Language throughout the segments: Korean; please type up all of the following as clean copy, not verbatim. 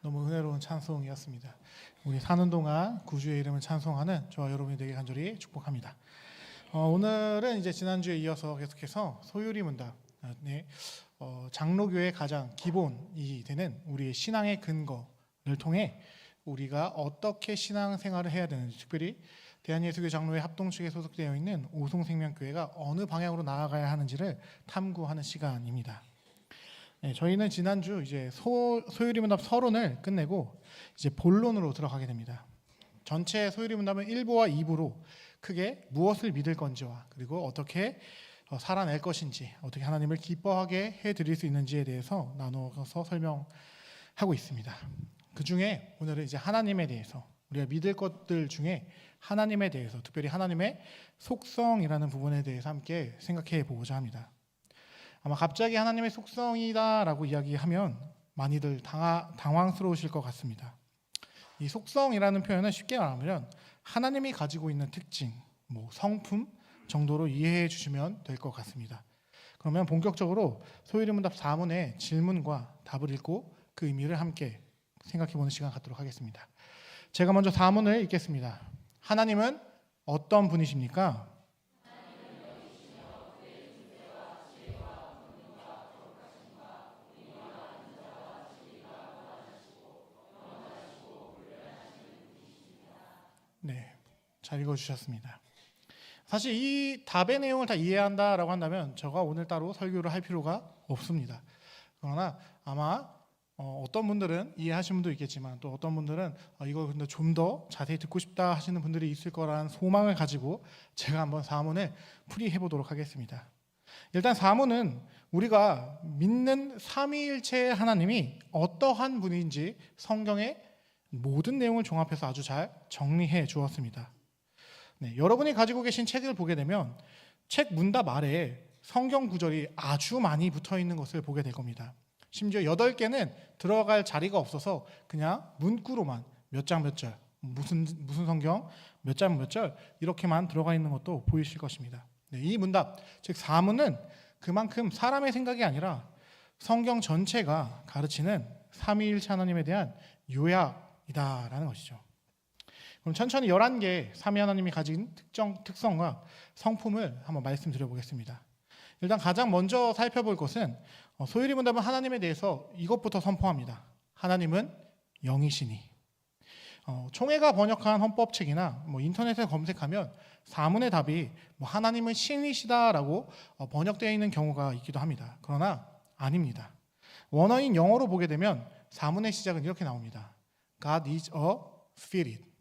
너무 은혜로운 찬송이었습니다. 우리 사는 동안 구주의 이름을 찬송하는 저와 여러분이 되게 간절히 축복합니다. 오늘은 이제 지난주에 이어서 계속해서 소유리 문답, 장로교의 가장 기본이 되는 우리의 신앙의 근거를 통해 우리가 어떻게 신앙생활을 해야 되는지, 특별히 대한예수교 장로회 합동측에 소속되어 있는 오송생명교회가 어느 방향으로 나아가야 하는지를 탐구하는 시간입니다. 저희는 지난주 이제 소유리 문답 서론을 끝내고 이제 본론으로 들어가게 됩니다. 전체 소유리 문답은 1부와 2부로 크게 무엇을 믿을 건지와 그리고 어떻게 살아낼 것인지, 어떻게 하나님을 기뻐하게 해드릴 수 있는지에 대해서 나누어서 설명하고 있습니다. 그 중에 오늘은 이제 하나님에 대해서, 우리가 믿을 것들 중에 하나님에 대해서, 특별히 하나님의 속성이라는 부분에 대해서 함께 생각해 보고자 합니다. 아마 갑자기 하나님의 속성이다라고 이야기하면 많이들 당황스러우실 것 같습니다. 이 속성이라는 표현은 쉽게 말하면 하나님이 가지고 있는 특징, 성품 정도로 이해해 주시면 될 것 같습니다. 그러면 본격적으로 소유리 문답 4문의 질문과 답을 읽고 그 의미를 함께 생각해 보는 시간 갖도록 하겠습니다. 제가 먼저 4문을 읽겠습니다. 하나님은 어떤 분이십니까? 네, 잘 읽어주셨습니다. 사실 이 답의 내용을 다 이해한다라고 한다면 제가 오늘 따로 설교를 할 필요가 없습니다. 그러나 아마 어떤 분들은 이해하시는 분도 있겠지만 또 어떤 분들은 이거 근데 좀 더 자세히 듣고 싶다 하시는 분들이 있을 거라는 소망을 가지고 제가 한번 사문을 풀이해 보도록 하겠습니다. 일단 사문은 우리가 믿는 삼위일체의 하나님이 어떠한 분인지 성경의 모든 내용을 종합해서 아주 잘 정리해 주었습니다. 여러분이 가지고 계신 책을 보게 되면 책 문답 아래에 성경 구절이 아주 많이 붙어 있는 것을 보게 될 겁니다. 심지어 8개는 들어갈 자리가 없어서 그냥 문구로만 몇 장 몇 절, 무슨 성경 몇 장 몇 절 이렇게만 들어가 있는 것도 보이실 것입니다. 이 문답, 즉 사문은 그만큼 사람의 생각이 아니라 성경 전체가 가르치는 삼위일체 하나님에 대한 요약이다라는 것이죠. 그럼 천천히 11개 삼위 하나님이 가진 특성과 성품을 한번 말씀드려 보겠습니다. 일단 가장 먼저 살펴볼 것은 소유리 문답은 하나님에 대해서 이것부터 선포합니다. 하나님은 영이시니. 총회가 번역한 헌법책이나 인터넷에 검색하면 사문의 답이 하나님은 신이시다라고 번역되어 있는 경우가 있기도 합니다. 그러나 아닙니다. 원어인 영어로 보게 되면 사문의 시작은 이렇게 나옵니다. God is a spirit.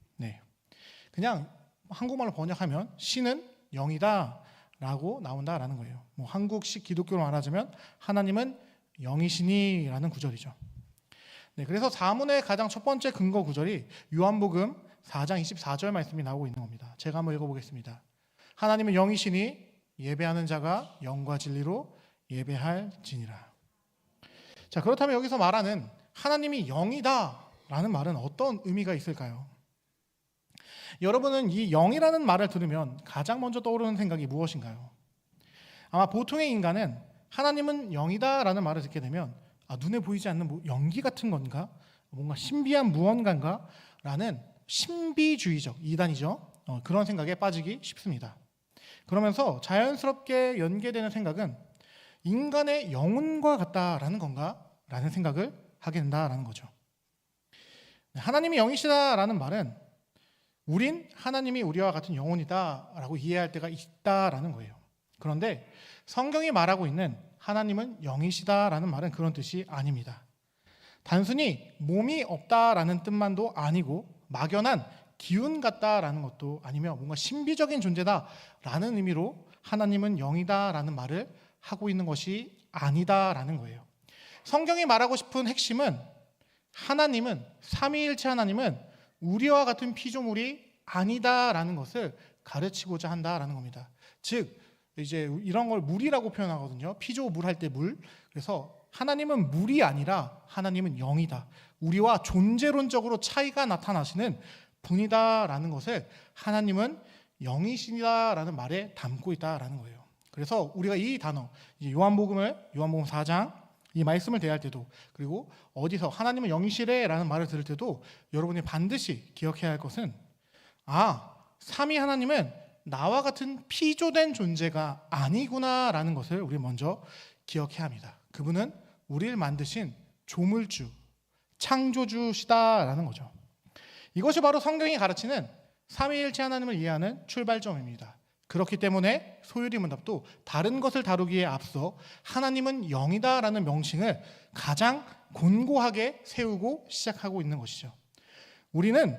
그냥 한국말로 번역하면 신은 영이다 라고 나온다라는 거예요. 한국식 기독교로 말하자면 하나님은 영이시니 라는 구절이죠. 그래서 사문의 가장 첫 번째 근거 구절이 요한복음 4장 24절 말씀이 나오고 있는 겁니다. 제가 한번 읽어보겠습니다. 하나님은 영이시니 예배하는 자가 영과 진리로 예배할지니라. 자, 그렇다면 여기서 말하는 하나님이 영이다 라는 말은 어떤 의미가 있을까요? 여러분은 이 영이라는 말을 들으면 가장 먼저 떠오르는 생각이 무엇인가요? 아마 보통의 인간은 하나님은 영이다라는 말을 듣게 되면 눈에 보이지 않는 연기 같은 건가? 뭔가 신비한 무언가인가? 라는 신비주의적 이단이죠. 그런 생각에 빠지기 쉽습니다. 그러면서 자연스럽게 연계되는 생각은 인간의 영혼과 같다라는 건가? 라는 생각을 하게 된다라는 거죠. 하나님이 영이시다라는 말은 우린 하나님이 우리와 같은 영혼이다라고 이해할 때가 있다라는 거예요. 그런데 성경이 말하고 있는 하나님은 영이시다라는 말은 그런 뜻이 아닙니다. 단순히 몸이 없다라는 뜻만도 아니고 막연한 기운 같다라는 것도 아니며 뭔가 신비적인 존재다라는 의미로 하나님은 영이다라는 말을 하고 있는 것이 아니다라는 거예요. 성경이 말하고 싶은 핵심은 하나님은, 삼위일체 하나님은 우리와 같은 피조물이 아니다라는 것을 가르치고자 한다라는 겁니다. 즉 이제 이런 걸 물이라고 표현하거든요. 피조물 할 때 물. 그래서 하나님은 물이 아니라 하나님은 영이다. 우리와 존재론적으로 차이가 나타나시는 분이다라는 것을 하나님은 영이시다라는 말에 담고 있다라는 거예요. 그래서 우리가 이 단어, 요한복음 4장 이 말씀을 대할 때도, 그리고 어디서 하나님은 영이시래라는 말을 들을 때도 여러분이 반드시 기억해야 할 것은, 삼위 하나님은 나와 같은 피조된 존재가 아니구나라는 것을 우리 먼저 기억해야 합니다. 그분은 우리를 만드신 조물주, 창조주시다라는 거죠. 이것이 바로 성경이 가르치는 삼위일체 하나님을 이해하는 출발점입니다. 그렇기 때문에 소유리 문답도 다른 것을 다루기에 앞서 하나님은 영이다라는 명칭을 가장 곤고하게 세우고 시작하고 있는 것이죠. 우리는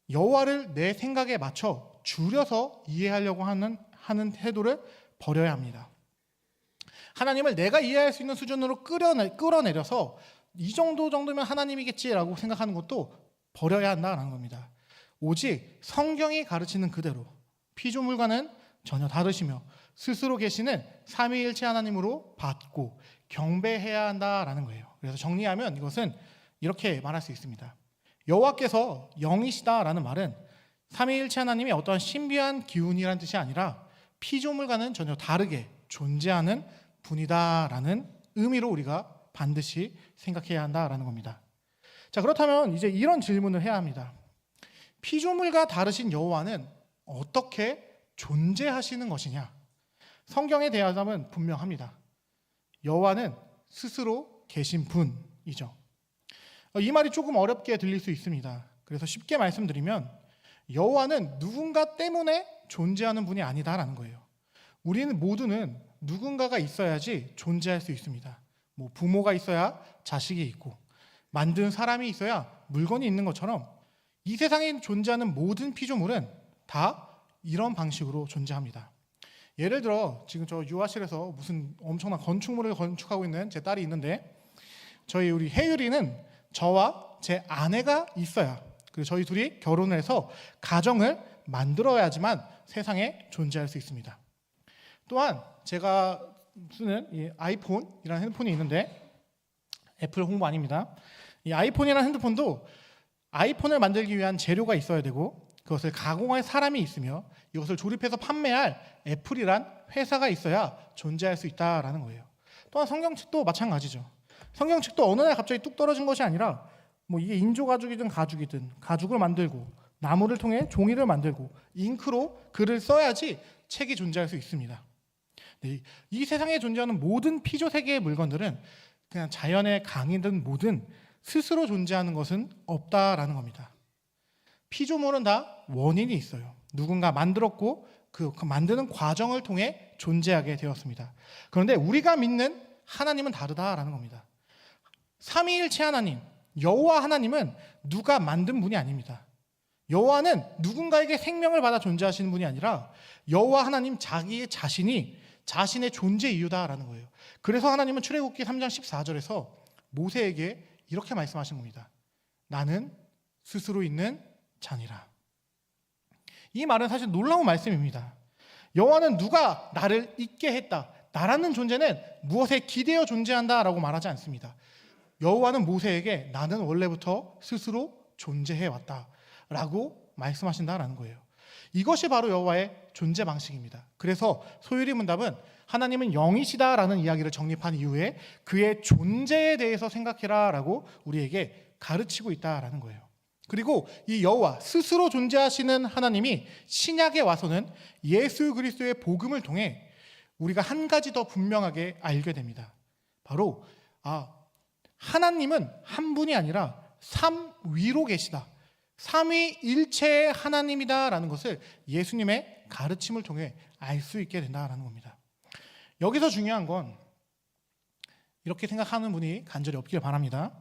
여호와를 내 생각에 맞춰 줄여서 이해하려고 하는 태도를 버려야 합니다. 하나님을 내가 이해할 수 있는 수준으로 끌어내려서 이 정도면 하나님이겠지라고 생각하는 것도 버려야 한다는 겁니다. 오직 성경이 가르치는 그대로 피조물과는 전혀 다르시며 스스로 계시는 삼위일체 하나님으로 받고 경배해야 한다라는 거예요. 그래서 정리하면 이것은 이렇게 말할 수 있습니다. 여호와께서 영이시다라는 말은 삼위일체 하나님의 어떠한 신비한 기운이라는 뜻이 아니라 피조물과는 전혀 다르게 존재하는 분이다라는 의미로 우리가 반드시 생각해야 한다라는 겁니다. 자, 그렇다면 이제 이런 질문을 해야 합니다. 피조물과 다르신 여호와는 어떻게 존재하시는 것이냐? 성경의 대답은 분명합니다. 여호와는 스스로 계신 분이죠. 이 말이 조금 어렵게 들릴 수 있습니다. 그래서 쉽게 말씀드리면 여호와는 누군가 때문에 존재하는 분이 아니다라는 거예요. 우리는 모두는 누군가가 있어야지 존재할 수 있습니다. 부모가 있어야 자식이 있고, 만든 사람이 있어야 물건이 있는 것처럼 이 세상에 존재하는 모든 피조물은 다 이런 방식으로 존재합니다. 예를 들어 지금 저 유아실에서 무슨 엄청난 건축물을 건축하고 있는 제 딸이 있는데, 우리 혜율이는 저와 제 아내가 있어야, 그리고 저희 둘이 결혼을 해서 가정을 만들어야지만 세상에 존재할 수 있습니다. 또한 제가 쓰는 이 아이폰이라는 핸드폰이 있는데, 애플 홍보 아닙니다. 이 아이폰이라는 핸드폰도 아이폰을 만들기 위한 재료가 있어야 되고, 그것을 가공할 사람이 있으며, 이것을 조립해서 판매할 애플이란 회사가 있어야 존재할 수 있다라는 거예요. 또한 성경책도 마찬가지죠. 성경책도 어느 날 갑자기 뚝 떨어진 것이 아니라 이게 인조가죽이든 가죽이든 가죽을 만들고, 나무를 통해 종이를 만들고, 잉크로 글을 써야지 책이 존재할 수 있습니다. 이 세상에 존재하는 모든 피조 세계의 물건들은 그냥 자연의 강이든 뭐든 스스로 존재하는 것은 없다라는 겁니다. 피조물은 다 원인이 있어요. 누군가 만들었고 그 만드는 과정을 통해 존재하게 되었습니다. 그런데 우리가 믿는 하나님은 다르다라는 겁니다. 삼위일체 하나님, 여호와 하나님은 누가 만든 분이 아닙니다. 여호와는 누군가에게 생명을 받아 존재하시는 분이 아니라 여호와 하나님 자기의 자신의 존재 이유다라는 거예요. 그래서 하나님은 출애굽기 3장 14절에서 모세에게 이렇게 말씀하신 겁니다. 나는 스스로 있는 자니라. 이 말은 사실 놀라운 말씀입니다. 여호와는 누가 나를 있게 했다, 나라는 존재는 무엇에 기대어 존재한다라고 말하지 않습니다. 여호와는 모세에게 나는 원래부터 스스로 존재해왔다라고 말씀하신다라는 거예요. 이것이 바로 여호와의 존재 방식입니다. 그래서 소유리 문답은 하나님은 영이시다라는 이야기를 정립한 이후에 그의 존재에 대해서 생각해라라고 우리에게 가르치고 있다라는 거예요. 그리고 이 여호와 스스로 존재하시는 하나님이 신약에 와서는 예수 그리스도의 복음을 통해 우리가 한 가지 더 분명하게 알게 됩니다. 바로 하나님은 한 분이 아니라 삼위로 계시다, 삼위일체의 하나님이다라는 것을 예수님의 가르침을 통해 알 수 있게 된다라는 겁니다. 여기서 중요한 건 이렇게 생각하는 분이 간절히 없길 바랍니다.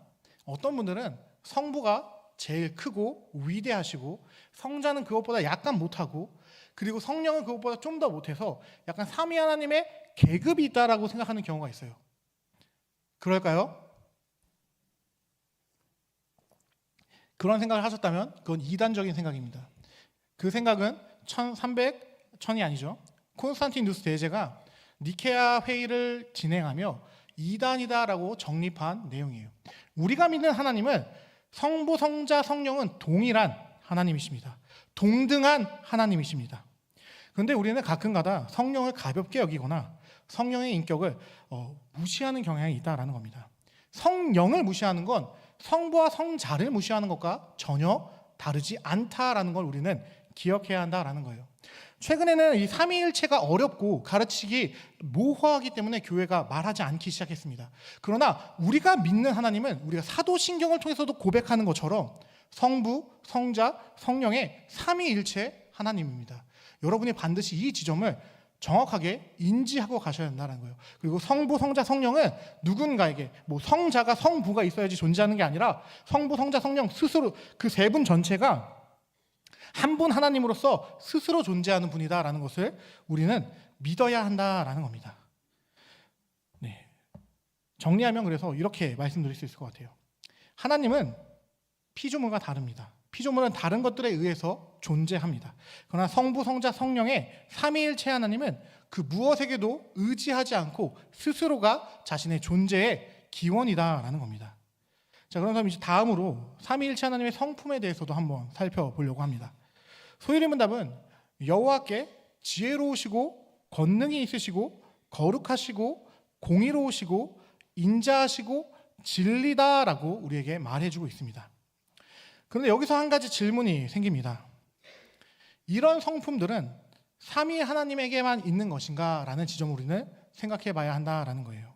어떤 분들은 성부가 제일 크고 위대하시고 성자는 그것보다 약간 못하고, 그리고 성령은 그것보다 좀 더 못해서 약간 삼위 하나님의 계급이 있다라고 생각하는 경우가 있어요. 그럴까요? 그런 생각을 하셨다면 그건 이단적인 생각입니다. 그 생각은 1300이 아니죠. 콘스탄티누스 대제가 니케아 회의를 진행하며 이단이다라고 정립한 내용이에요. 우리가 믿는 하나님은 성부, 성자, 성령은 동일한 하나님이십니다. 동등한 하나님이십니다. 그런데 우리는 가끔가다 성령을 가볍게 여기거나 성령의 인격을 무시하는 경향이 있다라는 겁니다. 성령을 무시하는 건 성부와 성자를 무시하는 것과 전혀 다르지 않다라는 걸 우리는 기억해야 한다라는 거예요. 최근에는 이 삼위일체가 어렵고 가르치기 모호하기 때문에 교회가 말하지 않기 시작했습니다. 그러나 우리가 믿는 하나님은 우리가 사도신경을 통해서도 고백하는 것처럼 성부, 성자, 성령의 삼위일체 하나님입니다. 여러분이 반드시 이 지점을 정확하게 인지하고 가셔야 된다는 거예요. 그리고 성부, 성자, 성령은 누군가에게 성자가 성부가 있어야지 존재하는 게 아니라 성부, 성자, 성령 스스로 그 세 분 전체가 한 분 하나님으로서 스스로 존재하는 분이다라는 것을 우리는 믿어야 한다라는 겁니다. 네. 정리하면 그래서 이렇게 말씀드릴 수 있을 것 같아요. 하나님은 피조물과 다릅니다. 피조물은 다른 것들에 의해서 존재합니다. 그러나 성부, 성자, 성령의 삼위일체 하나님은 그 무엇에게도 의지하지 않고 스스로가 자신의 존재의 기원이다라는 겁니다. 자, 그럼 이제 다음으로 삼위일체 하나님의 성품에 대해서도 한번 살펴보려고 합니다. 소유리문답은 여호와께 지혜로우시고 권능이 있으시고 거룩하시고 공의로우시고 인자하시고 진리다라고 우리에게 말해주고 있습니다. 그런데 여기서 한 가지 질문이 생깁니다. 이런 성품들은 삼위 하나님에게만 있는 것인가? 라는 지점을 우리는 생각해 봐야 한다라는 거예요.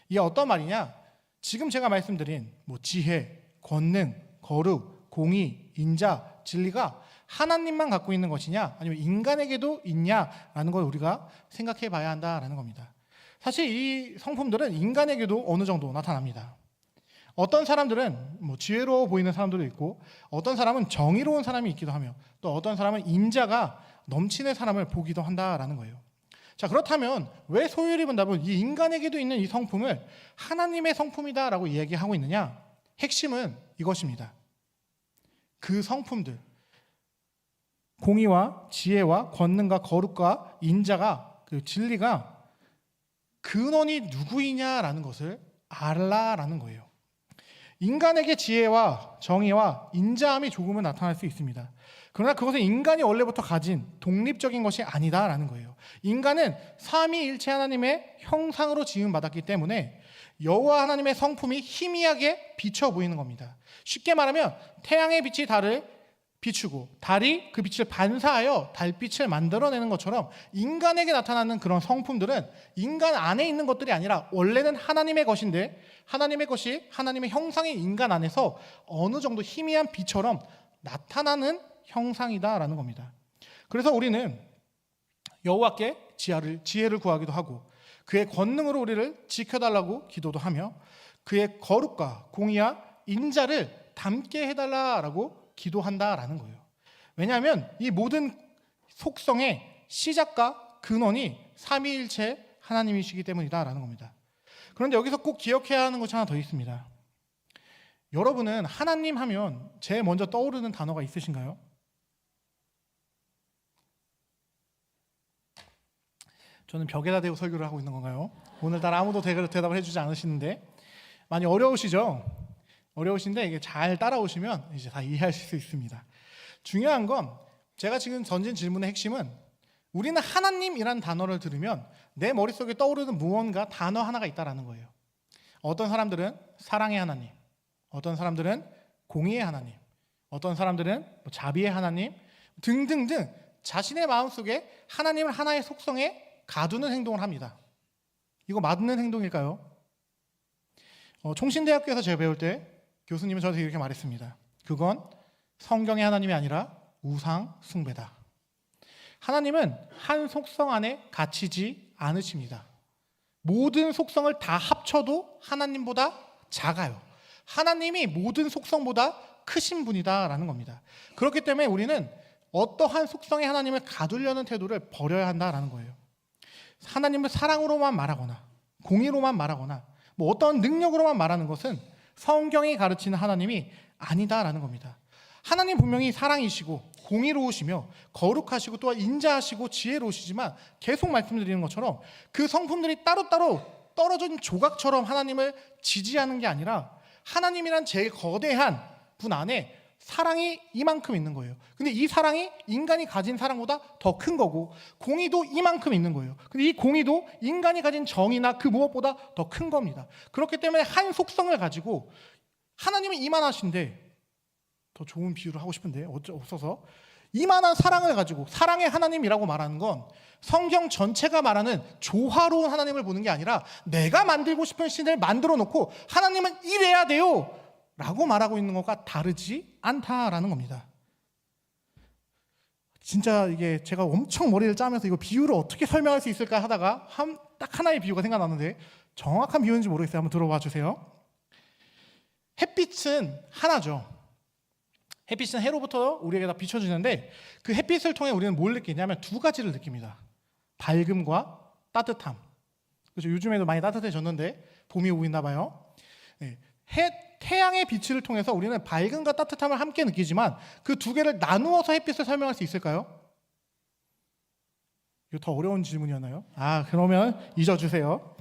이게 어떤 말이냐? 지금 제가 말씀드린 지혜, 권능, 거룩, 공의, 인자, 진리가 하나님만 갖고 있는 것이냐? 아니면 인간에게도 있냐라는 걸 우리가 생각해 봐야 한다라는 겁니다. 사실 이 성품들은 인간에게도 어느 정도 나타납니다. 어떤 사람들은 지혜로워 보이는 사람들도 있고 어떤 사람은 정의로운 사람이 있기도 하며 또 어떤 사람은 인자가 넘치는 사람을 보기도 한다라는 거예요. 자, 그렇다면 왜 소유리문답은 이 인간에게도 있는 이 성품을 하나님의 성품이다라고 이야기하고 있느냐? 핵심은 이것입니다. 그 성품들, 공의와 지혜와 권능과 거룩과 인자가 그 진리가 근원이 누구이냐라는 것을 알라라는 거예요. 인간에게 지혜와 정의와 인자함이 조금은 나타날 수 있습니다. 그러나 그것은 인간이 원래부터 가진 독립적인 것이 아니다라는 거예요. 인간은 삼위일체 하나님의 형상으로 지음받았기 때문에 여호와 하나님의 성품이 희미하게 비쳐 보이는 겁니다. 쉽게 말하면 태양의 빛이 달을 비추고 달이 그 빛을 반사하여 달빛을 만들어내는 것처럼 인간에게 나타나는 그런 성품들은 인간 안에 있는 것들이 아니라 원래는 하나님의 것인데 하나님의 것이 하나님의 형상인 인간 안에서 어느 정도 희미한 빛처럼 나타나는 형상이다라는 겁니다. 그래서 우리는 여호와께 지혜를 구하기도 하고 그의 권능으로 우리를 지켜달라고 기도도 하며 그의 거룩과 공의와 인자를 담게 해달라라고 기도한다라는 거예요. 왜냐하면 이 모든 속성의 시작과 근원이 삼위일체 하나님이시기 때문이다라는 겁니다. 그런데 여기서 꼭 기억해야 하는 것이 하나 더 있습니다. 여러분은 하나님 하면 제일 먼저 떠오르는 단어가 있으신가요? 저는 벽에다 대고 설교를 하고 있는 건가요? 오늘따라 아무도 대답을 해주지 않으시는데 많이 어려우시죠? 어려우신데 이게 잘 따라오시면 이제 다 이해하실 수 있습니다. 중요한 건 제가 지금 던진 질문의 핵심은 우리는 하나님이라는 단어를 들으면 내 머릿속에 떠오르는 무언가 단어 하나가 있다라는 거예요. 어떤 사람들은 사랑의 하나님, 어떤 사람들은 공의의 하나님, 어떤 사람들은 자비의 하나님 등등등 자신의 마음속에 하나님을 하나의 속성에 가두는 행동을 합니다. 이거 맞는 행동일까요? 총신대학교에서 제가 배울 때 교수님은 저한테 이렇게 말했습니다. 그건 성경의 하나님이 아니라 우상 숭배다. 하나님은 한 속성 안에 갇히지 않으십니다. 모든 속성을 다 합쳐도 하나님보다 작아요. 하나님이 모든 속성보다 크신 분이다라는 겁니다. 그렇기 때문에 우리는 어떠한 속성의 하나님을 가두려는 태도를 버려야 한다라는 거예요. 하나님을 사랑으로만 말하거나 공의로만 말하거나 어떤 능력으로만 말하는 것은 성경이 가르치는 하나님이 아니다라는 겁니다. 하나님 분명히 사랑이시고 공의로우시며 거룩하시고 또한 인자하시고 지혜로우시지만 계속 말씀드리는 것처럼 그 성품들이 따로따로 떨어진 조각처럼 하나님을 지지하는 게 아니라 하나님이란 제일 거대한 분 안에 사랑이 이만큼 있는 거예요. 근데 이 사랑이 인간이 가진 사랑보다 더 큰 거고, 공의도 이만큼 있는 거예요. 근데 이 공의도 인간이 가진 정의나 그 무엇보다 더 큰 겁니다. 그렇기 때문에 한 속성을 가지고, 하나님은 이만하신데, 더 좋은 비유를 하고 싶은데 없어서, 이만한 사랑을 가지고 사랑의 하나님이라고 말하는 건 성경 전체가 말하는 조화로운 하나님을 보는 게 아니라, 내가 만들고 싶은 신을 만들어 놓고 하나님은 이래야 돼요 라고 말하고 있는 것과 다르지 않다라는 겁니다. 진짜 이게 제가 엄청 머리를 짜면서 이거 비유를 어떻게 설명할 수 있을까 하다가 딱 하나의 비유가 생각나는데, 정확한 비유인지 모르겠어요. 한번 들어봐 주세요. 햇빛은 하나죠. 햇빛은 해로부터 우리에게 비춰주는데, 그 햇빛을 통해 우리는 뭘 느끼냐면 두 가지를 느낍니다. 밝음과 따뜻함. 그렇죠? 요즘에도 많이 따뜻해졌는데 봄이 오고 있나 봐요. 네. 태양의 빛을 통해서 우리는 밝음과 따뜻함을 함께 느끼지만, 그 두 개를 나누어서 햇빛을 설명할 수 있을까요? 이거 더 어려운 질문이었나요? 그러면 잊어주세요.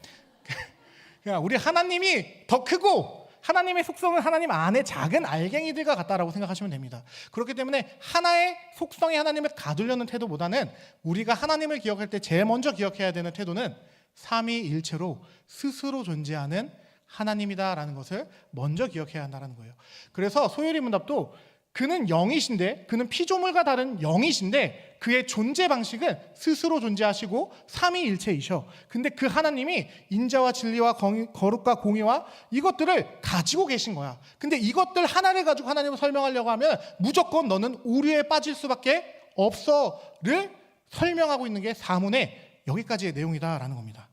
그냥 우리 하나님이 더 크고, 하나님의 속성은 하나님 안에 작은 알갱이들과 같다라고 생각하시면 됩니다. 그렇기 때문에 하나의 속성의 하나님을 가두려는 태도보다는, 우리가 하나님을 기억할 때 제일 먼저 기억해야 되는 태도는 삼위일체로 스스로 존재하는 하나님이다라는 것을 먼저 기억해야 한다는 거예요. 그래서 소요리 문답도 그는 영이신데, 그는 피조물과 다른 영이신데 그의 존재 방식은 스스로 존재하시고 삼위일체이셔. 근데 그 하나님이 인자와 진리와 거룩과 공의와 이것들을 가지고 계신 거야. 근데 이것들 하나를 가지고 하나님을 설명하려고 하면 무조건 너는 오류에 빠질 수밖에 없어를 설명하고 있는 게 사문의 여기까지의 내용이다라는 겁니다.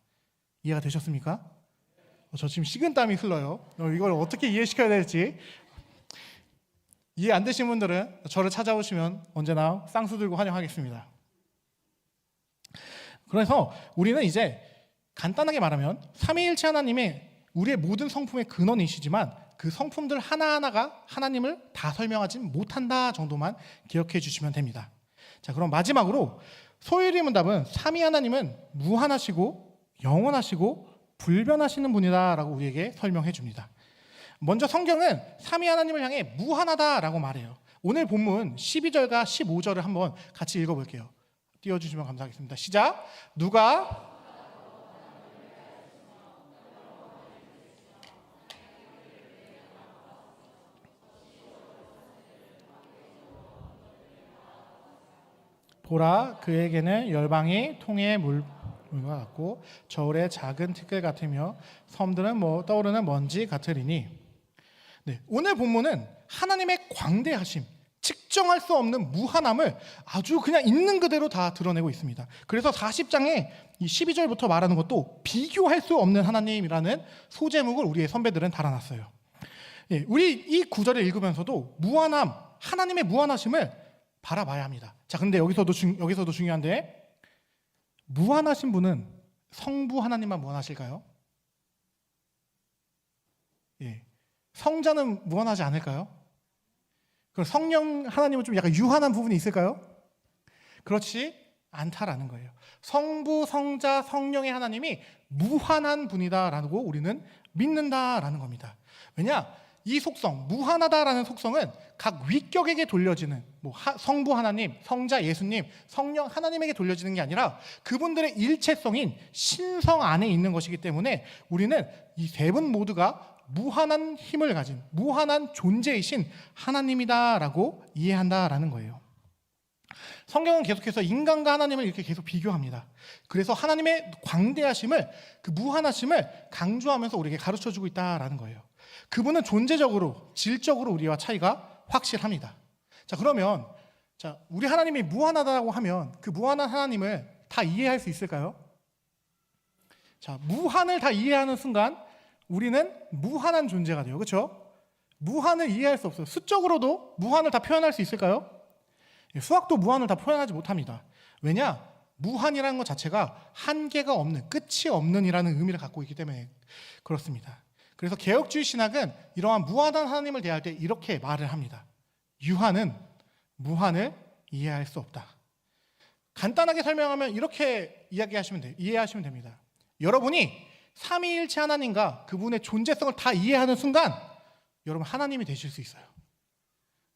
이해가 되셨습니까? 저 지금 식은땀이 흘러요. 이걸 어떻게 이해시켜야 될지. 이해 안 되신 분들은 저를 찾아오시면 언제나 쌍수 들고 환영하겠습니다. 그래서 우리는 이제 간단하게 말하면 삼위일체 하나님의 우리의 모든 성품의 근원이시지만, 그 성품들 하나하나가 하나님을 다 설명하지 못한다 정도만 기억해 주시면 됩니다. 자, 그럼 마지막으로 소요리 문답은 삼위 하나님은 무한하시고 영원하시고 불변하시는 분이다라고 우리에게 설명해 줍니다. 먼저 성경은 삼위 하나님을 향해 무한하다라고 말해요. 오늘 본문 12절과 15절을 한번 같이 읽어볼게요. 띄워주시면 감사하겠습니다. 시작. 누가 보라, 그에게는 열방이 통의 물과 같고 저울의 작은 티끌 같으며 섬들은 떠오르는 먼지 같으리니. 네, 오늘 본문은 하나님의 광대하심, 측정할 수 없는 무한함을 아주 그냥 있는 그대로 다 드러내고 있습니다. 그래서 40장에 이 12절부터 말하는 것도 비교할 수 없는 하나님이라는 소제목을 우리의 선배들은 달아놨어요. 예, 우리 이 구절을 읽으면서도 무한함, 하나님의 무한하심을 바라봐야 합니다. 자, 근데 여기서도 중요한데, 무한하신 분은 성부 하나님만 무한하실까요? 예. 성자는 무한하지 않을까요? 그럼 성령 하나님은 좀 약간 유한한 부분이 있을까요? 그렇지 않다라는 거예요. 성부, 성자, 성령의 하나님이 무한한 분이다라고 우리는 믿는다라는 겁니다. 왜냐? 이 속성, 무한하다라는 속성은 각 위격에게 돌려지는, 성부 하나님, 성자 예수님, 성령 하나님에게 돌려지는 게 아니라 그분들의 일체성인 신성 안에 있는 것이기 때문에 우리는 이 세 분 모두가 무한한 힘을 가진 무한한 존재이신 하나님이다라고 이해한다라는 거예요. 성경은 계속해서 인간과 하나님을 이렇게 계속 비교합니다. 그래서 하나님의 광대하심을, 그 무한하심을 강조하면서 우리에게 가르쳐주고 있다라는 거예요. 그분은 존재적으로, 질적으로 우리와 차이가 확실합니다. 자, 그러면 우리 하나님이 무한하다고 하면 그 무한한 하나님을 다 이해할 수 있을까요? 자, 무한을 다 이해하는 순간 우리는 무한한 존재가 돼요. 그렇죠? 무한을 이해할 수 없어요. 수적으로도 무한을 다 표현할 수 있을까요? 수학도 무한을 다 표현하지 못합니다. 왜냐? 무한이라는 것 자체가 한계가 없는, 끝이 없는이라는 의미를 갖고 있기 때문에 그렇습니다. 그래서 개혁주의 신학은 이러한 무한한 하나님을 대할 때 이렇게 말을 합니다. 유한은 무한을 이해할 수 없다. 간단하게 설명하면 이렇게 이해하시면 됩니다. 여러분이 삼위일체 하나님과 그분의 존재성을 다 이해하는 순간 여러분 하나님이 되실 수 있어요.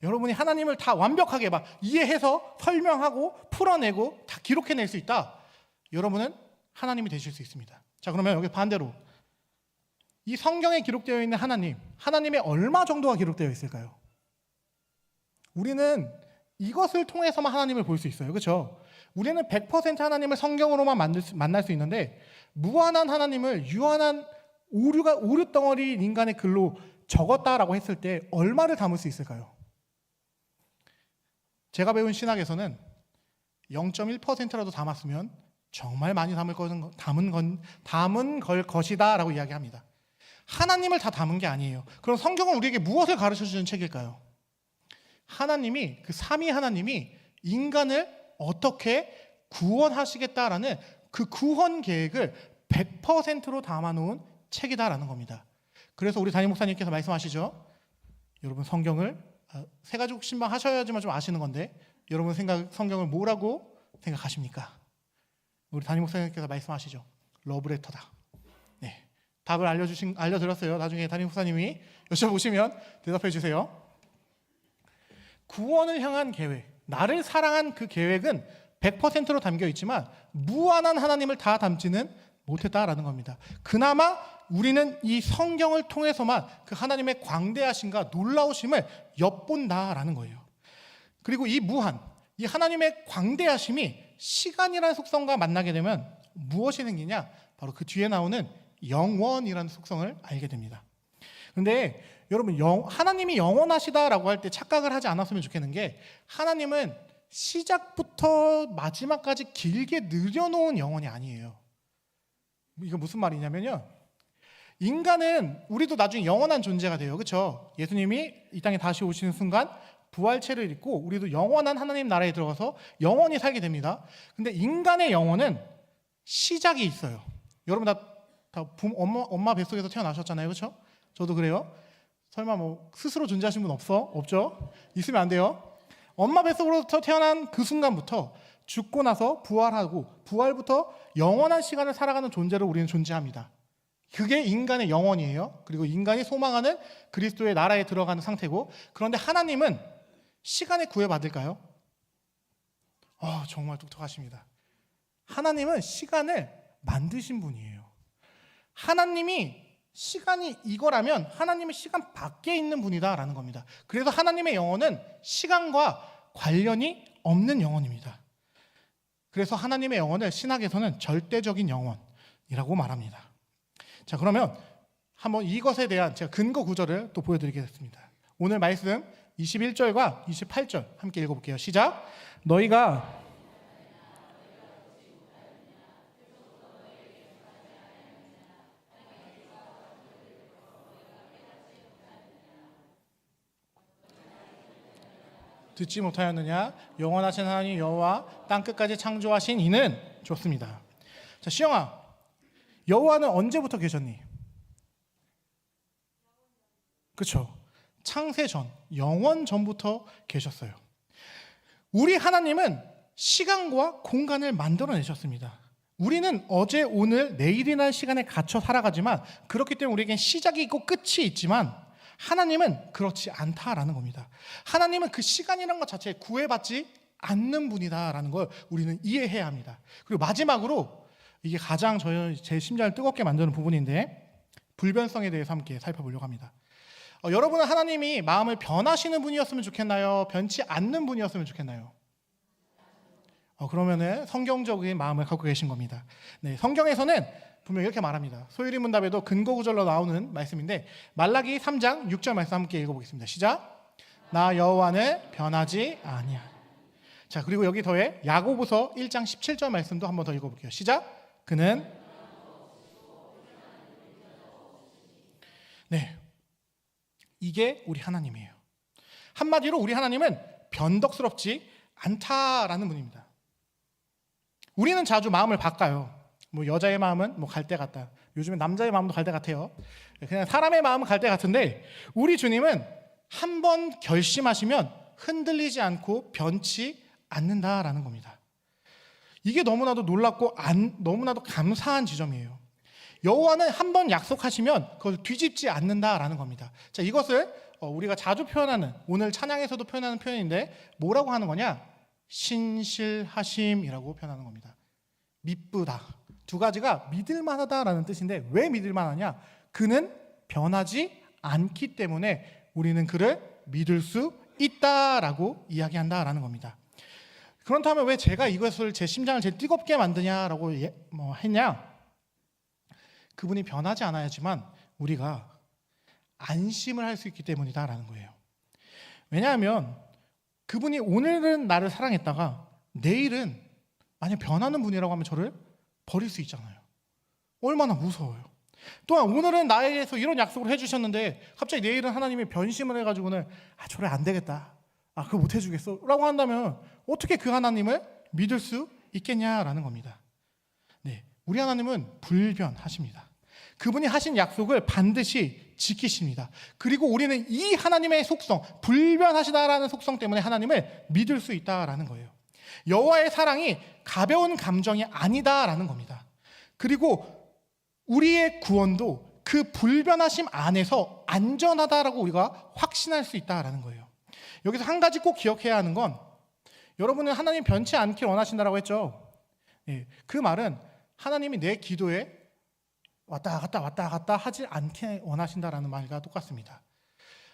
여러분이 하나님을 다 완벽하게 막 이해해서 설명하고 풀어내고 다 기록해낼 수 있다. 여러분은 하나님이 되실 수 있습니다. 자, 그러면 여기 반대로 이 성경에 기록되어 있는 하나님의 얼마 정도가 기록되어 있을까요? 우리는 이것을 통해서만 하나님을 볼 수 있어요. 그렇죠? 우리는 100% 하나님을 성경으로만 만날 수 있는데 무한한 하나님을 유한한 오류 덩어리 인간의 글로 적었다라고 했을 때 얼마를 담을 수 있을까요? 제가 배운 신학에서는 0.1%라도 담았으면 정말 많이 담은 걸 것이다 라고 이야기합니다. 하나님을 다 담은 게 아니에요. 그럼 성경은 우리에게 무엇을 가르쳐주는 책일까요? 하나님이, 그 삼위 하나님이 인간을 어떻게 구원하시겠다라는 그 구원 계획을 100%로 담아놓은 책이다라는 겁니다. 그래서 우리 담임 목사님께서 말씀하시죠. 여러분 성경을 세가족 신방 하셔야지만 좀 아시는 건데 여러분 성경을 뭐라고 생각하십니까? 우리 담임 목사님께서 말씀하시죠. 러브레터다. 네, 답을 알려드렸어요. 나중에 담임 목사님이 여쭤보시면 대답해 주세요. 구원을 향한 계획, 나를 사랑한 그 계획은 100%로 담겨 있지만 무한한 하나님을 다 담지는 못했다라는 겁니다. 그나마 우리는 이 성경을 통해서만 그 하나님의 광대하심과 놀라우심을 엿본다라는 거예요. 그리고 이 하나님의 광대하심이 시간이라는 속성과 만나게 되면 무엇이 생기냐? 바로 그 뒤에 나오는 영원이라는 속성을 알게 됩니다. 그런데 여러분 하나님이 영원하시다라고 할 때 착각을 하지 않았으면 좋겠는 게 하나님은 시작부터 마지막까지 길게 늘여놓은 영혼이 아니에요. 이거 무슨 말이냐면요. 인간은 우리도 나중에 영원한 존재가 돼요. 그렇죠? 예수님이 이 땅에 다시 오시는 순간 부활체를 입고 우리도 영원한 하나님 나라에 들어가서 영원히 살게 됩니다. 근데 인간의 영혼은 시작이 있어요. 여러분 다 엄마 뱃속에서 태어나셨잖아요. 그렇죠? 저도 그래요. 설마 뭐 스스로 존재하신 분 없죠? 있으면 안 돼요. 엄마 뱃속으로부터 태어난 그 순간부터 죽고 나서 부활하고 부활부터 영원한 시간을 살아가는 존재로 우리는 존재합니다. 그게 인간의 영혼이에요. 그리고 인간이 소망하는 그리스도의 나라에 들어가는 상태고, 그런데 하나님은 시간에 구애받을까요? 정말 똑똑하십니다. 하나님은 시간을 만드신 분이에요. 하나님이 시간이 이거라면 하나님은 시간 밖에 있는 분이다라는 겁니다. 그래서 하나님의 영혼은 시간과 관련이 없는 영혼입니다. 그래서 하나님의 영혼을 신학에서는 절대적인 영혼이라고 말합니다. 자, 그러면 한번 이것에 대한 제가 근거 구절을 또 보여드리겠습니다. 오늘 말씀 21절과 28절 함께 읽어볼게요. 시작. 너희가 듣지 못하였느냐? 영원하신 하나님 여호와 땅끝까지 창조하신 이는 좋습니다. 자, 시영아, 여호와는 언제부터 계셨니? 그렇죠. 창세 전, 영원 전부터 계셨어요. 우리 하나님은 시간과 공간을 만들어내셨습니다. 우리는 어제, 오늘, 내일이라는 시간에 갇혀 살아가지만 그렇기 때문에 우리에겐 시작이 있고 끝이 있지만 하나님은 그렇지 않다라는 겁니다. 하나님은 그 시간이라는 것 자체에 구애받지 않는 분이다라는 걸 우리는 이해해야 합니다. 그리고 마지막으로 이게 가장 제 심장을 뜨겁게 만드는 부분인데 불변성에 대해서 함께 살펴보려고 합니다. 여러분은 하나님이 마음을 변하시는 분이었으면 좋겠나요? 변치 않는 분이었으면 좋겠나요? 그러면은 성경적인 마음을 갖고 계신 겁니다. 네, 성경에서는 분명 이렇게 말합니다. 소유리 문답에도 근거 구절로 나오는 말씀인데 말라기 3장 6절 말씀 함께 읽어보겠습니다. 시작. 나 여호와는 변하지 아니하. 자, 그리고 여기 더해 야고보서 1장 17절 말씀도 한 번 더 읽어볼게요. 시작. 그는 네, 이게 우리 하나님이에요. 한마디로 우리 하나님은 변덕스럽지 않다라는 분입니다. 우리는 자주 마음을 바꿔요. 뭐 여자의 마음은 뭐 갈 때 같다. 요즘에 남자의 마음도 갈 때 같아요. 그냥 사람의 마음은 갈 때 같은데 우리 주님은 한 번 결심하시면 흔들리지 않고 변치 않는다라는 겁니다. 이게 너무나도 놀랍고 너무나도 감사한 지점이에요. 여호와는 한 번 약속하시면 그걸 뒤집지 않는다라는 겁니다. 자, 이것을 우리가 자주 표현하는, 오늘 찬양에서도 표현하는 표현인데 뭐라고 하는 거냐? 신실하심이라고 표현하는 겁니다. 미쁘다. 두 가지가 믿을만하다라는 뜻인데 왜 믿을만하냐? 그는 변하지 않기 때문에 우리는 그를 믿을 수 있다라고 이야기한다라는 겁니다. 그렇다면 왜 제가 이것을 제 심장을 제일 뜨겁게 만드냐라고 했냐? 그분이 변하지 않아야지만 우리가 안심을 할 수 있기 때문이다라는 거예요. 왜냐하면 그분이 오늘은 나를 사랑했다가 내일은 만약 변하는 분이라고 하면 저를 버릴 수 있잖아요. 얼마나 무서워요. 또한 오늘은 나에게서 이런 약속을 해주셨는데 갑자기 내일은 하나님이 변심을 해가지고는 저래 안 되겠다, 그거 못 해주겠어 라고 한다면 어떻게 그 하나님을 믿을 수 있겠냐라는 겁니다. 네, 우리 하나님은 불변하십니다. 그분이 하신 약속을 반드시 지키십니다. 그리고 우리는 이 하나님의 속성, 불변하시다라는 속성 때문에 하나님을 믿을 수 있다라는 거예요. 여호와의 사랑이 가벼운 감정이 아니다라는 겁니다. 그리고 우리의 구원도 그 불변하심 안에서 안전하다라고 우리가 확신할 수 있다라는 거예요. 여기서 한 가지 꼭 기억해야 하는 건, 여러분은 하나님 변치 않길 원하신다라고 했죠. 그 말은 하나님이 내 기도에 왔다 갔다 하지 않게 원하신다라는 말과 똑같습니다.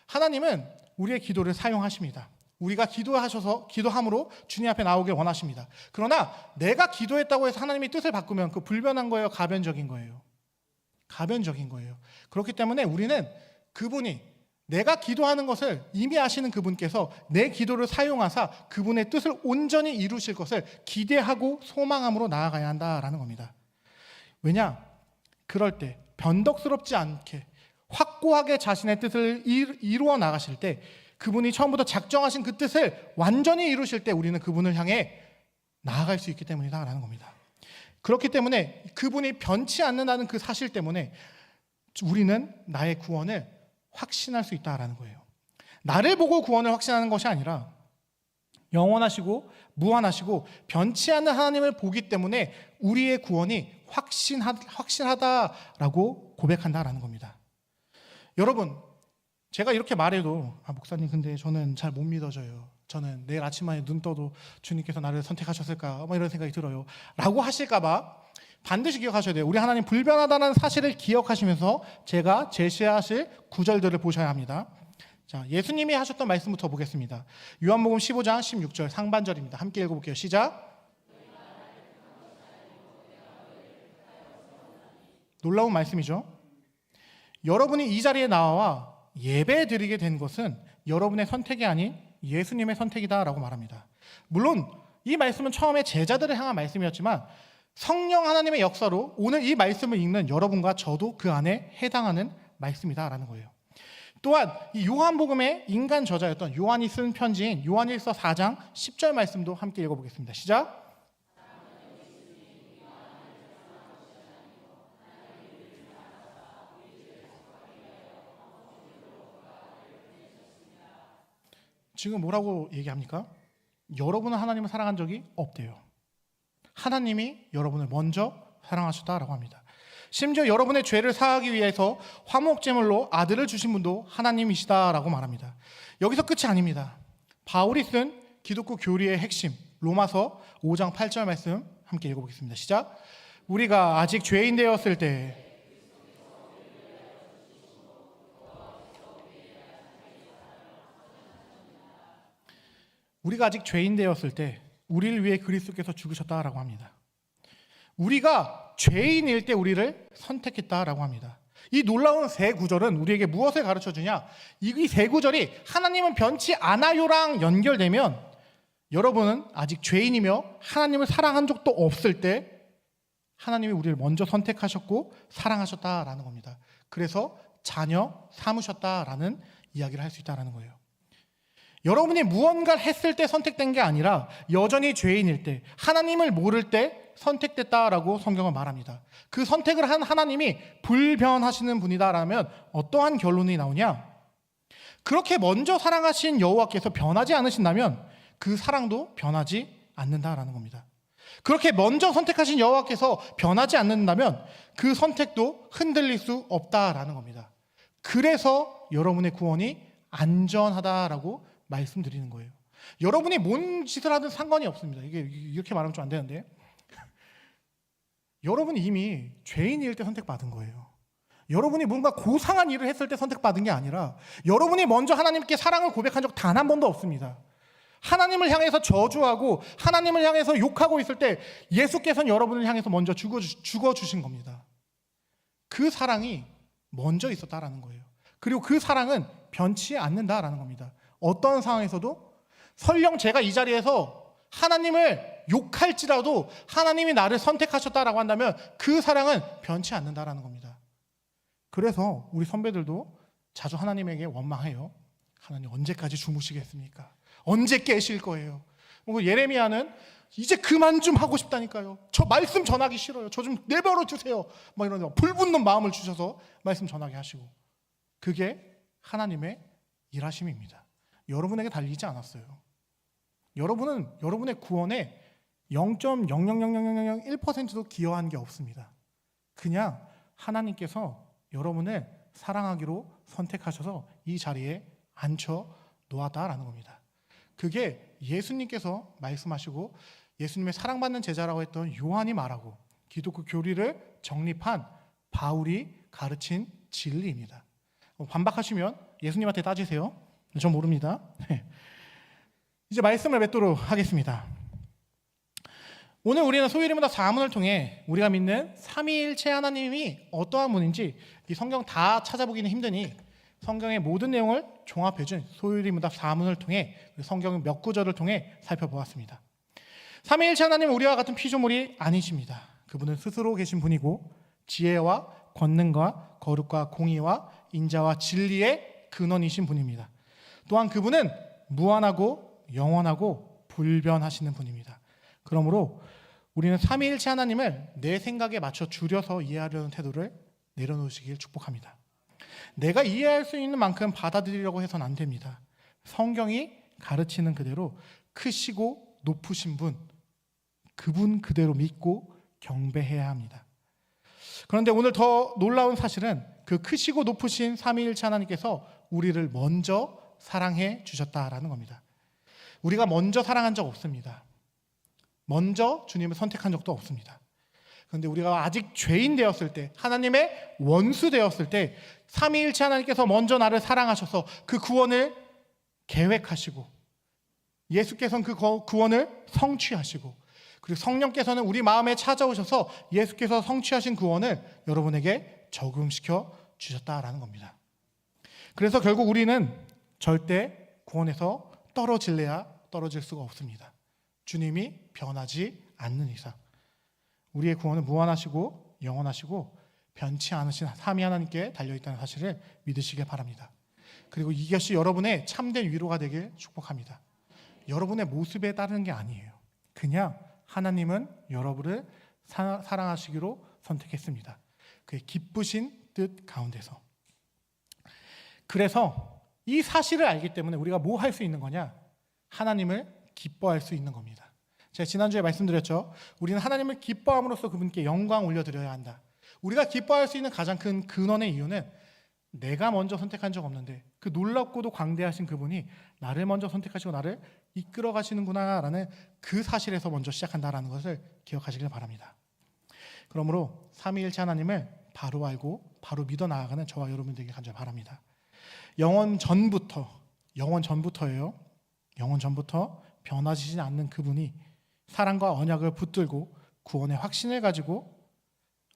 하나님은 우리의 기도를 사용하십니다. 우리가 기도함으로 주님 앞에 나오길 원하십니다. 그러나 내가 기도했다고 해서 하나님이 뜻을 바꾸면 그 불변한 거예요, 가변적인 거예요? 가변적인 거예요. 그렇기 때문에 우리는 그분이, 내가 기도하는 것을 이미 아시는 그분께서 내 기도를 사용하사 그분의 뜻을 온전히 이루실 것을 기대하고 소망함으로 나아가야 한다라는 겁니다. 왜냐? 그럴 때 변덕스럽지 않게 확고하게 자신의 뜻을 이루어 나가실 때, 그분이 처음부터 작정하신 그 뜻을 완전히 이루실 때 우리는 그분을 향해 나아갈 수 있기 때문이다라는 겁니다. 그렇기 때문에 그분이 변치 않는다는 그 사실 때문에 우리는 나의 구원을 확신할 수 있다라는 거예요. 나를 보고 구원을 확신하는 것이 아니라 영원하시고 무한하시고 변치 않는 하나님을 보기 때문에 우리의 구원이 확신하다라고 고백한다라는 겁니다. 여러분, 제가 이렇게 말해도 목사님 근데 저는 잘 못 믿어져요. 저는 내일 아침에 눈 떠도 주님께서 나를 선택하셨을까 이런 생각이 들어요 라고 하실까 봐 반드시 기억하셔야 돼요. 우리 하나님 불변하다는 사실을 기억하시면서 제가 제시하실 구절들을 보셔야 합니다. 자, 예수님이 하셨던 말씀부터 보겠습니다. 요한복음 15장 16절 상반절입니다. 함께 읽어볼게요. 시작. 놀라운 말씀이죠. 여러분이 이 자리에 나와 예배 드리게 된 것은 여러분의 선택이 아닌 예수님의 선택이다라고 말합니다. 물론 이 말씀은 처음에 제자들을 향한 말씀이었지만 성령 하나님의 역사로 오늘 이 말씀을 읽는 여러분과 저도 그 안에 해당하는 말씀이다라는 거예요. 또한 이 요한복음의 인간 저자였던 요한이 쓴 편지인 요한일서 4장 10절 말씀도 함께 읽어보겠습니다. 시작. 지금 뭐라고 얘기합니까? 여러분은 하나님을 사랑한 적이 없대요. 하나님이 여러분을 먼저 사랑하셨다라고 합니다. 심지어 여러분의 죄를 사하기 위해서 화목제물로 아들을 주신 분도 하나님이시다라고 말합니다. 여기서 끝이 아닙니다. 바울이 쓴 기독교 교리의 핵심 로마서 5장 8절 말씀 함께 읽어보겠습니다. 시작. 우리가 아직 죄인 되었을 때 우리를 위해 그리스도께서 죽으셨다라고 합니다. 우리가 죄인일 때 우리를 선택했다라고 합니다. 이 놀라운 세 구절은 우리에게 무엇을 가르쳐주냐? 이 세 구절이 하나님은 변치 않아요랑 연결되면 여러분은 아직 죄인이며 하나님을 사랑한 적도 없을 때 하나님이 우리를 먼저 선택하셨고 사랑하셨다라는 겁니다. 그래서 자녀 삼으셨다라는 이야기를 할 수 있다는 거예요. 여러분이 무언가를 했을 때 선택된 게 아니라 여전히 죄인일 때, 하나님을 모를 때 선택됐다라고 성경은 말합니다. 그 선택을 한 하나님이 불변하시는 분이다라면 어떠한 결론이 나오냐? 그렇게 먼저 사랑하신 여호와께서 변하지 않으신다면 그 사랑도 변하지 않는다라는 겁니다. 그렇게 먼저 선택하신 여호와께서 변하지 않는다면 그 선택도 흔들릴 수 없다라는 겁니다. 그래서 여러분의 구원이 안전하다라고 말씀드리는 거예요. 여러분이 뭔 짓을 하든 상관이 없습니다. 이게 이렇게 말하면 좀 안 되는데, 여러분이 이미 죄인일 때 선택받은 거예요. 여러분이 뭔가 고상한 일을 했을 때 선택받은 게 아니라 여러분이 먼저 하나님께 사랑을 고백한 적 단 한 번도 없습니다. 하나님을 향해서 저주하고 하나님을 향해서 욕하고 있을 때 예수께서는 여러분을 향해서 먼저 죽어주신 겁니다. 그 사랑이 먼저 있었다라는 거예요. 그리고 그 사랑은 변치 않는다라는 겁니다. 어떤 상황에서도 설령 제가 이 자리에서 하나님을 욕할지라도 하나님이 나를 선택하셨다라고 한다면 그 사랑은 변치 않는다라는 겁니다. 그래서 우리 선배들도 자주 하나님에게 원망해요. 하나님 언제까지 주무시겠습니까? 언제 깨실 거예요? 예레미야는 이제 그만 좀 하고 싶다니까요. 저 말씀 전하기 싫어요. 저 좀 내버려 두세요. 막 이런 불붙는 마음을 주셔서 말씀 전하게 하시고, 그게 하나님의 일하심입니다. 여러분에게 달리지 않았어요. 여러분은 여러분의 구원에 0.0000001%도 기여한 게 없습니다. 그냥 하나님께서 여러분을 사랑하기로 선택하셔서 이 자리에 앉혀 놓았다라는 겁니다. 그게 예수님께서 말씀하시고 예수님의 사랑받는 제자라고 했던 요한이 말하고 기독교 교리를 정립한 바울이 가르친 진리입니다. 반박하시면 예수님한테 따지세요. 전 모릅니다. 이제 말씀을 맺도록 하겠습니다. 오늘 우리는 소위리문답 4문을 통해 우리가 믿는 삼위일체 하나님이 어떠한 분인지 이 성경 다 찾아보기는 힘드니 성경의 모든 내용을 종합해준 소위리문답 4문을 통해 성경 몇 구절을 통해 살펴보았습니다. 삼위일체 하나님은 우리와 같은 피조물이 아니십니다. 그분은 스스로 계신 분이고 지혜와 권능과 거룩과 공의와 인자와 진리의 근원이신 분입니다. 또한 그분은 무한하고 영원하고 불변하시는 분입니다. 그러므로 우리는 삼위일체 하나님을 내 생각에 맞춰 줄여서 이해하려는 태도를 내려놓으시길 축복합니다. 내가 이해할 수 있는 만큼 받아들이려고 해서는 안 됩니다. 성경이 가르치는 그대로 크시고 높으신 분, 그분 그대로 믿고 경배해야 합니다. 그런데 오늘 더 놀라운 사실은 그 크시고 높으신 삼위일체 하나님께서 우리를 먼저 사랑해 주셨다라는 겁니다. 우리가 먼저 사랑한 적 없습니다. 먼저 주님을 선택한 적도 없습니다. 그런데 우리가 아직 죄인 되었을 때, 하나님의 원수 되었을 때 삼위일체 하나님께서 먼저 나를 사랑하셔서 그 구원을 계획하시고 예수께서는 그 구원을 성취하시고 그리고 성령께서는 우리 마음에 찾아오셔서 예수께서 성취하신 구원을 여러분에게 적용시켜 주셨다라는 겁니다. 그래서 결국 우리는 절대 구원에서 떨어질래야 떨어질 수가 없습니다. 주님이 변하지 않는 이상 우리의 구원은 무한하시고 영원하시고 변치 않으신 삼위 하나님께 달려있다는 사실을 믿으시길 바랍니다. 그리고 이것이 여러분의 참된 위로가 되길 축복합니다. 여러분의 모습에 따르는 게 아니에요. 그냥 하나님은 여러분을 사랑하시기로 선택했습니다. 그의 기쁘신 뜻 가운데서. 그래서 이 사실을 알기 때문에 우리가 뭐 할 수 있는 거냐? 하나님을 기뻐할 수 있는 겁니다. 제가 지난주에 말씀드렸죠. 우리는 하나님을 기뻐함으로써 그분께 영광 올려드려야 한다. 우리가 기뻐할 수 있는 가장 큰 근원의 이유는 내가 먼저 선택한 적 없는데 그 놀랍고도 광대하신 그분이 나를 먼저 선택하시고 나를 이끌어 가시는구나라는 그 사실에서 먼저 시작한다라는 것을 기억하시길 바랍니다. 그러므로 삼위일체 하나님을 바로 알고 바로 믿어 나아가는 저와 여러분들에게 간절히 바랍니다. 영원 전부터예요. 영원 전부터 변하시지 않는 그분이 사랑과 언약을 붙들고 구원의 확신을 가지고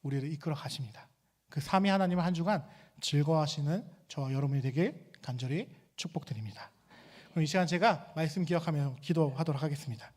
우리를 이끌어 가십니다. 그 삼위 하나님을 한 주간 즐거워하시는 저와 여러분이 되길 간절히 축복드립니다. 그럼 이 시간 제가 말씀 기억하며 기도하도록 하겠습니다.